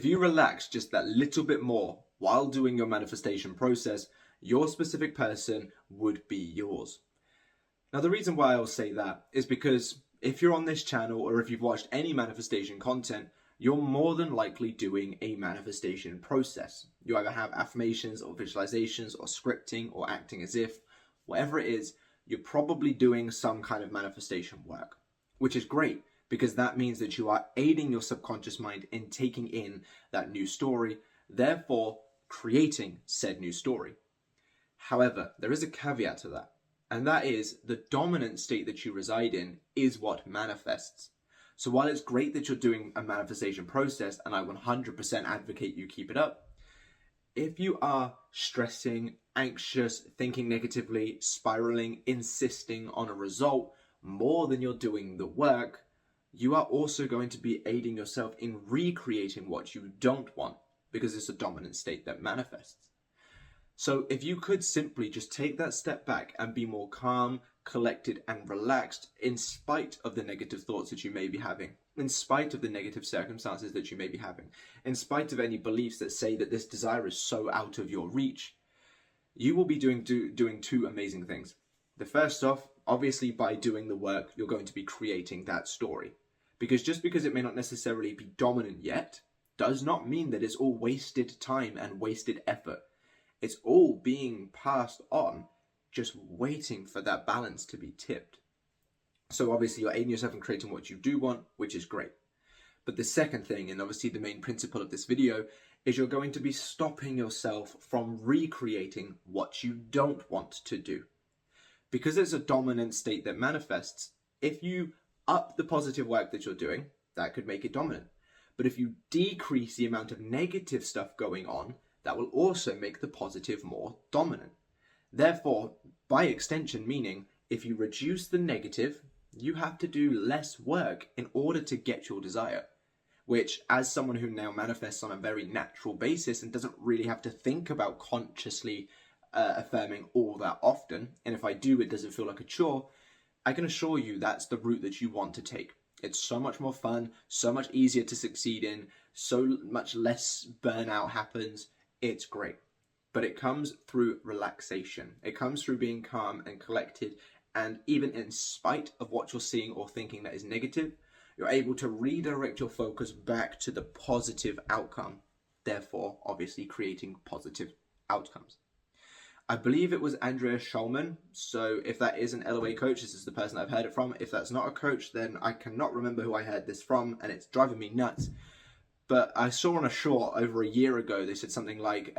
If you relax just that little bit more while doing your manifestation process, your specific person would be yours. Now, the reason why I'll say that is because if you're on this channel or if you've watched any manifestation content, you're more than likely doing a manifestation process. You either have affirmations or visualizations or scripting or acting as if, whatever it is, you're probably doing some kind of manifestation work, which is great because that means that you are aiding your subconscious mind in taking in that new story, therefore creating said new story. However, there is a caveat to that, and that is the dominant state that you reside in is what manifests. So while it's great that you're doing a manifestation process, and I 100% advocate you keep it up, if you are stressing, anxious, thinking negatively, spiraling, insisting on a result more than you're doing the work, you are also going to be aiding yourself in recreating what you don't want because it's a dominant state that manifests. So if you could simply just take that step back and be more calm, collected, and relaxed in spite of the negative thoughts that you may be having, in spite of the negative circumstances that you may be having, in spite of any beliefs that say that this desire is so out of your reach, you will be doing two amazing things. The first off, obviously by doing the work, you're going to be creating that story. Because just because it may not necessarily be dominant yet, does not mean that it's all wasted time and wasted effort. It's all being passed on, just waiting for that balance to be tipped. So obviously you're aiding yourself in creating what you do want, which is great. But the second thing, and obviously the main principle of this video, is you're going to be stopping yourself from recreating what you don't want to do. Because it's a dominant state that manifests, if you up the positive work that you're doing, that could make it dominant. But if you decrease the amount of negative stuff going on, that will also make the positive more dominant. Therefore, by extension, meaning if you reduce the negative, you have to do less work in order to get your desire, which as someone who now manifests on a very natural basis and doesn't really have to think about consciously affirming all that often, and if I do, it doesn't feel like a chore, I can assure you that's the route that you want to take. It's so much more fun, so much easier to succeed in, so much less burnout happens. It's great. But it comes through relaxation. It comes through being calm and collected. And even in spite of what you're seeing or thinking that is negative, you're able to redirect your focus back to the positive outcome. Therefore, obviously creating positive outcomes. I believe it was Andrea Schulman. So if that is an LOA coach, this is the person I've heard it from. If that's not a coach, then I cannot remember who I heard this from, and it's driving me nuts. But I saw on a short over a year ago, they said something like,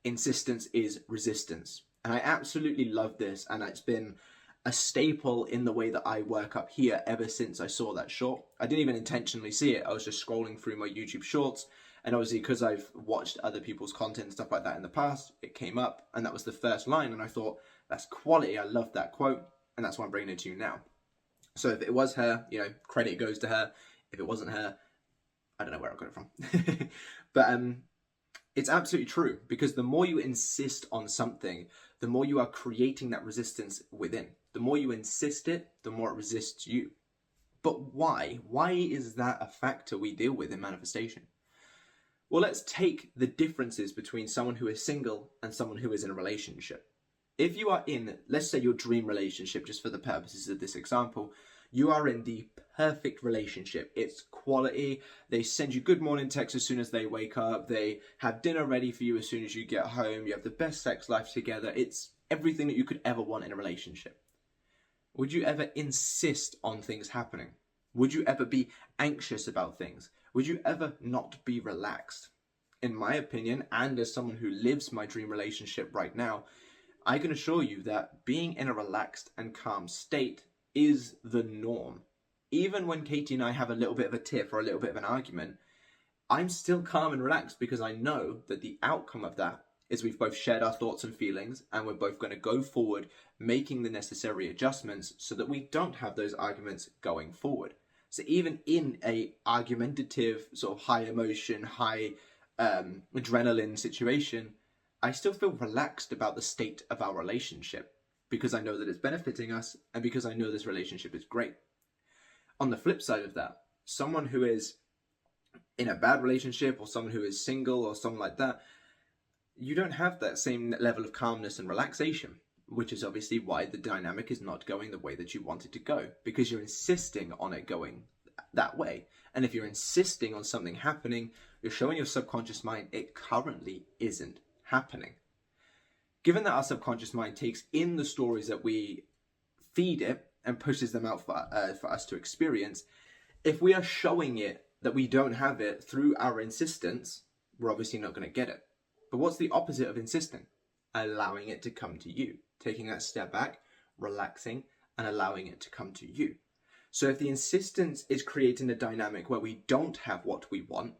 insistence is resistance. And I absolutely love this. And it's been a staple in the way that I work up here ever since I saw that short. I didn't even intentionally see it. I was just scrolling through my YouTube shorts. And obviously, because I've watched other people's content and stuff like that in the past, it came up. And that was the first line. And I thought, that's quality. I love that quote. And that's why I'm bringing it to you now. So if it was her, credit goes to her. If it wasn't her, I don't know where I got it from. But it's absolutely true, because the more you insist on something, the more you are creating that resistance within. The more you insist it, the more it resists you. But why? Why is that a factor we deal with in manifestation? Well, let's take the differences between someone who is single and someone who is in a relationship. If you are in, let's say, your dream relationship, just for the purposes of this example, you are in the perfect relationship. It's quality. They send you good morning texts as soon as they wake up. They have dinner ready for you as soon as you get home. You have the best sex life together. It's everything that you could ever want in a relationship. Would you ever insist on things happening? Would you ever be anxious about things? Would you ever not be relaxed? In my opinion, and as someone who lives my dream relationship right now, I can assure you that being in a relaxed and calm state is the norm. Even when Katie and I have a little bit of a tiff or a little bit of an argument, I'm still calm and relaxed because I know that the outcome of that is we've both shared our thoughts and feelings, and we're both going to go forward making the necessary adjustments so that we don't have those arguments going forward. So even in a argumentative, sort of high emotion, high adrenaline situation, I still feel relaxed about the state of our relationship because I know that it's benefiting us and because I know this relationship is great. On the flip side of that, someone who is in a bad relationship or someone who is single or something like that, you don't have that same level of calmness and relaxation, which is obviously why the dynamic is not going the way that you want it to go, because you're insisting on it going that way. And if you're insisting on something happening, you're showing your subconscious mind it currently isn't happening. Given that our subconscious mind takes in the stories that we feed it and pushes them out for us to experience, if we are showing it that we don't have it through our insistence, we're obviously not going to get it. But what's the opposite of insisting? Allowing it to come to you. Taking that step back, relaxing, and allowing it to come to you. So if the insistence is creating a dynamic where we don't have what we want,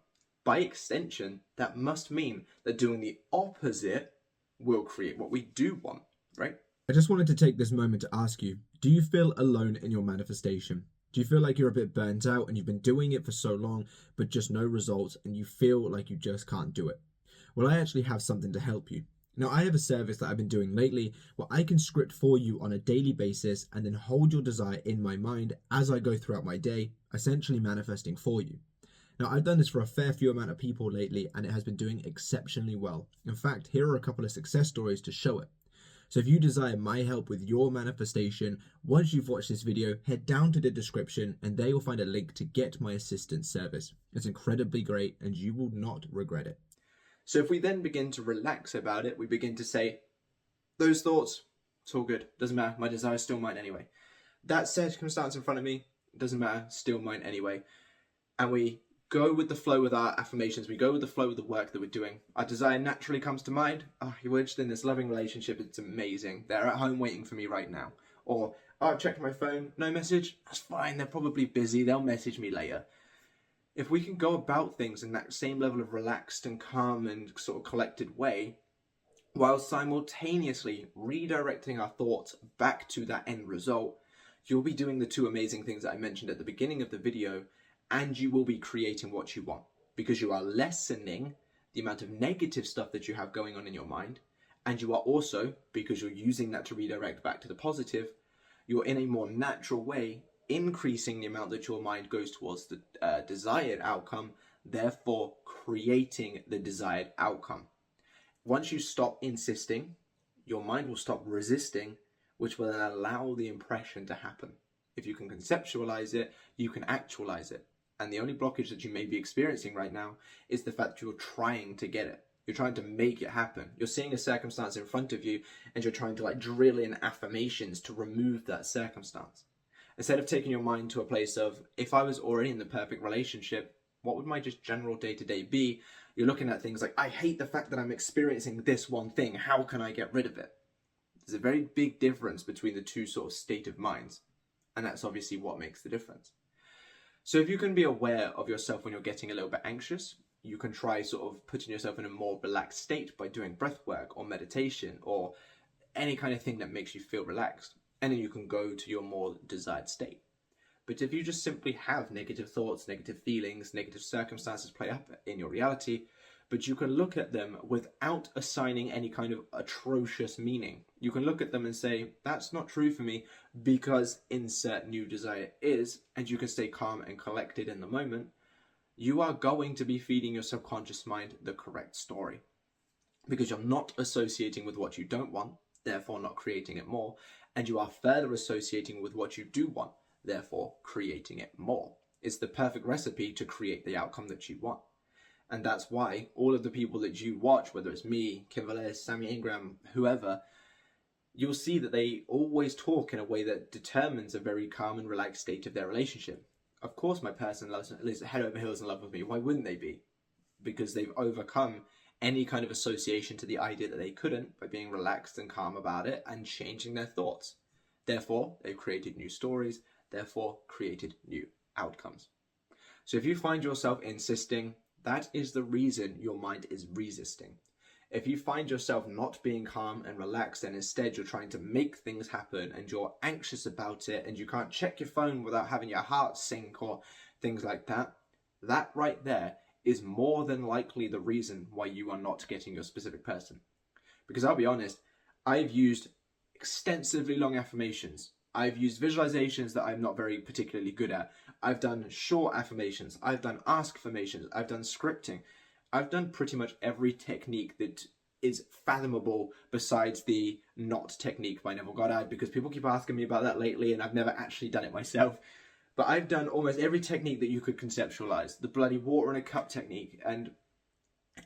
by extension, that must mean that doing the opposite will create what we do want, right? I just wanted to take this moment to ask you, do you feel alone in your manifestation? Do you feel like you're a bit burnt out and you've been doing it for so long, but just no results and you feel like you just can't do it? Well, I actually have something to help you. Now, I have a service that I've been doing lately where I can script for you on a daily basis and then hold your desire in my mind as I go throughout my day, essentially manifesting for you. Now, I've done this for a fair few amount of people lately and it has been doing exceptionally well. In fact, here are a couple of success stories to show it. So if you desire my help with your manifestation, once you've watched this video, head down to the description and there you'll find a link to get my assistance service. It's incredibly great and you will not regret it. So if we then begin to relax about it, we begin to say, those thoughts, it's all good, doesn't matter, my desire is still mine anyway. That circumstance in front of me, doesn't matter, still mine anyway. And we go with the flow with our affirmations, we go with the flow with the work that we're doing. Our desire naturally comes to mind. Oh, we're just in this loving relationship, it's amazing. They're at home waiting for me right now. Or, oh, I've checked my phone, no message, that's fine, they're probably busy, they'll message me later. If we can go about things in that same level of relaxed and calm and sort of collected way, while simultaneously redirecting our thoughts back to that end result, you'll be doing the two amazing things that I mentioned at the beginning of the video, and you will be creating what you want, because you are lessening the amount of negative stuff that you have going on in your mind, and you are also, because you're using that to redirect back to the positive, you're in a more natural way increasing the amount that your mind goes towards the desired outcome, therefore creating the desired outcome. Once you stop insisting, your mind will stop resisting, which will then allow the impression to happen. If you can conceptualize it, you can actualize it. And the only blockage that you may be experiencing right now is the fact that you're trying to get it. You're trying to make it happen. You're seeing a circumstance in front of you and you're trying to drill in affirmations to remove that circumstance. Instead of taking your mind to a place of, if I was already in the perfect relationship, what would my just general day-to-day be? You're looking at things like, I hate the fact that I'm experiencing this one thing. How can I get rid of it? There's a very big difference between the two sort of state of minds. And that's obviously what makes the difference. So if you can be aware of yourself when you're getting a little bit anxious, you can try sort of putting yourself in a more relaxed state by doing breath work or meditation or any kind of thing that makes you feel relaxed. And then you can go to your more desired state. But if you just simply have negative thoughts, negative feelings, negative circumstances play up in your reality, but you can look at them without assigning any kind of atrocious meaning. You can look at them and say, that's not true for me because insert new desire is, and you can stay calm and collected in the moment, you are going to be feeding your subconscious mind the correct story. Because you're not associating with what you don't want, therefore not creating it more, and you are further associating with what you do want, therefore creating it more. It's the perfect recipe to create the outcome that you want. And that's why all of the people that you watch, whether it's me, Kim Velez, Sammy Ingram, whoever, you'll see that they always talk in a way that determines a very calm and relaxed state of their relationship. Of course my person is head over heels in love with me. Why wouldn't they be? Because they've overcome any kind of association to the idea that they couldn't by being relaxed and calm about it and changing their thoughts. Therefore, they've created new stories, therefore created new outcomes. So if you find yourself insisting, that is the reason your mind is resisting. If you find yourself not being calm and relaxed and instead you're trying to make things happen and you're anxious about it and you can't check your phone without having your heart sink or things like that, that right there is more than likely the reason why you are not getting your specific person. Because I'll be honest, I've used extensively long affirmations. I've used visualizations that I'm not very particularly good at. I've done short affirmations, I've done ask affirmations, I've done scripting, I've done pretty much every technique that is fathomable besides the not technique by Neville Goddard, because people keep asking me about that lately and I've never actually done it myself. But I've done almost every technique that you could conceptualize. The bloody water in a cup technique, and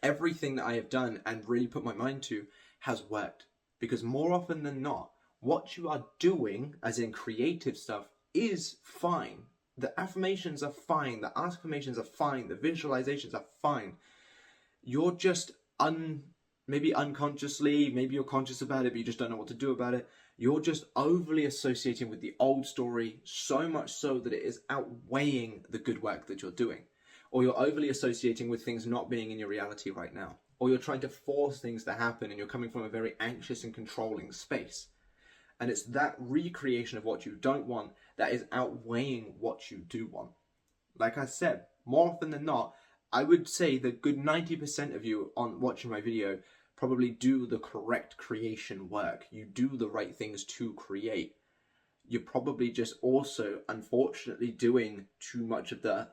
everything that I have done and really put my mind to has worked. Because more often than not, what you are doing, as in creative stuff, is fine. The affirmations are fine, the affirmations are fine, the visualizations are fine. You're just maybe unconsciously, maybe you're conscious about it, but you just don't know what to do about it. You're just overly associating with the old story, so much so that it is outweighing the good work that you're doing. Or you're overly associating with things not being in your reality right now. Or you're trying to force things to happen and you're coming from a very anxious and controlling space. And it's that recreation of what you don't want that is outweighing what you do want. Like I said, more often than not, I would say that good 90% of you on watching my video probably do the correct creation work. You do the right things to create. You're probably just also, unfortunately, doing too much of the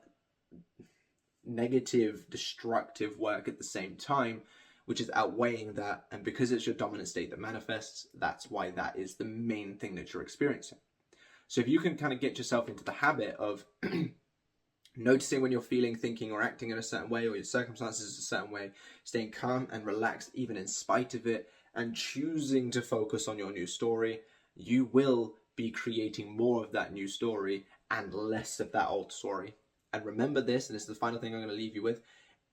negative, destructive work at the same time, which is outweighing that. And because it's your dominant state that manifests, that's why that is the main thing that you're experiencing. So if you can kind of get yourself into the habit of noticing when you're feeling, thinking, or acting in a certain way, or your circumstances a certain way, staying calm and relaxed even in spite of it, and choosing to focus on your new story, you will be creating more of that new story and less of that old story. And remember this, and this is the final thing I'm going to leave you with,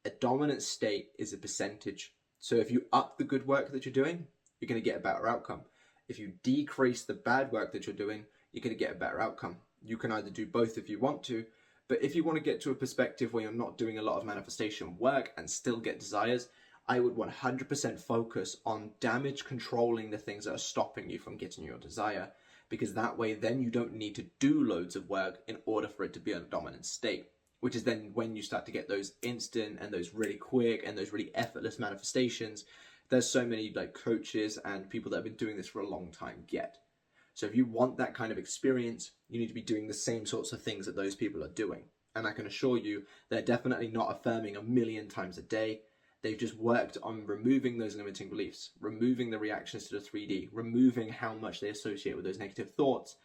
a dominant state is a percentage. So if you up the good work that you're doing, you're going to get a better outcome. If you decrease the bad work that you're doing, you're going to get a better outcome. You can either do both if you want to, but if you want to get to a perspective where you're not doing a lot of manifestation work and still get desires, I would 100% focus on damage controlling the things that are stopping you from getting your desire, because that way then you don't need to do loads of work in order for it to be a dominant state, which is then when you start to get those instant and those really quick and those really effortless manifestations. There's so many like coaches and people that have been doing this for a long time get. So if you want that kind of experience, you need to be doing the same sorts of things that those people are doing. And I can assure you, they're definitely not affirming 1,000,000 times a day. They've just worked on removing those limiting beliefs, removing the reactions to the 3D, removing how much they associate with those negative thoughts.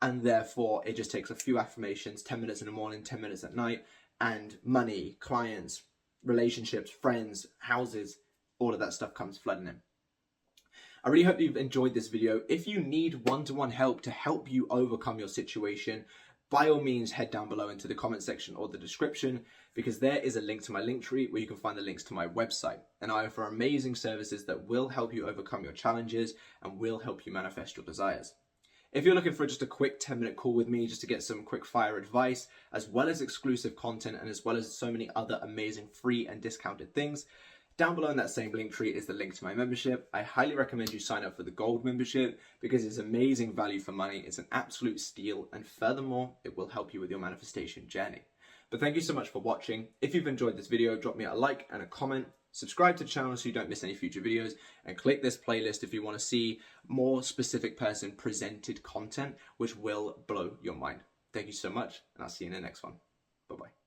And therefore, it just takes a few affirmations, 10 minutes in the morning, 10 minutes at night, and money, clients, relationships, friends, houses, all of that stuff comes flooding in. I really hope you've enjoyed this video. If you need one-to-one help to help you overcome your situation, by all means, head down below into the comment section or the description, because there is a link to my Linktree where you can find the links to my website. And I offer amazing services that will help you overcome your challenges and will help you manifest your desires. If you're looking for just a quick 10-minute call with me just to get some quick fire advice, as well as exclusive content and as well as so many other amazing free and discounted things, down below in that same link tree is the link to my membership. I highly recommend you sign up for the gold membership because it's amazing value for money. It's an absolute steal. And furthermore, it will help you with your manifestation journey. But thank you so much for watching. If you've enjoyed this video, drop me a like and a comment. Subscribe to the channel so you don't miss any future videos. And click this playlist if you want to see more specific person presented content, which will blow your mind. Thank you so much. And I'll see you in the next one. Bye-bye.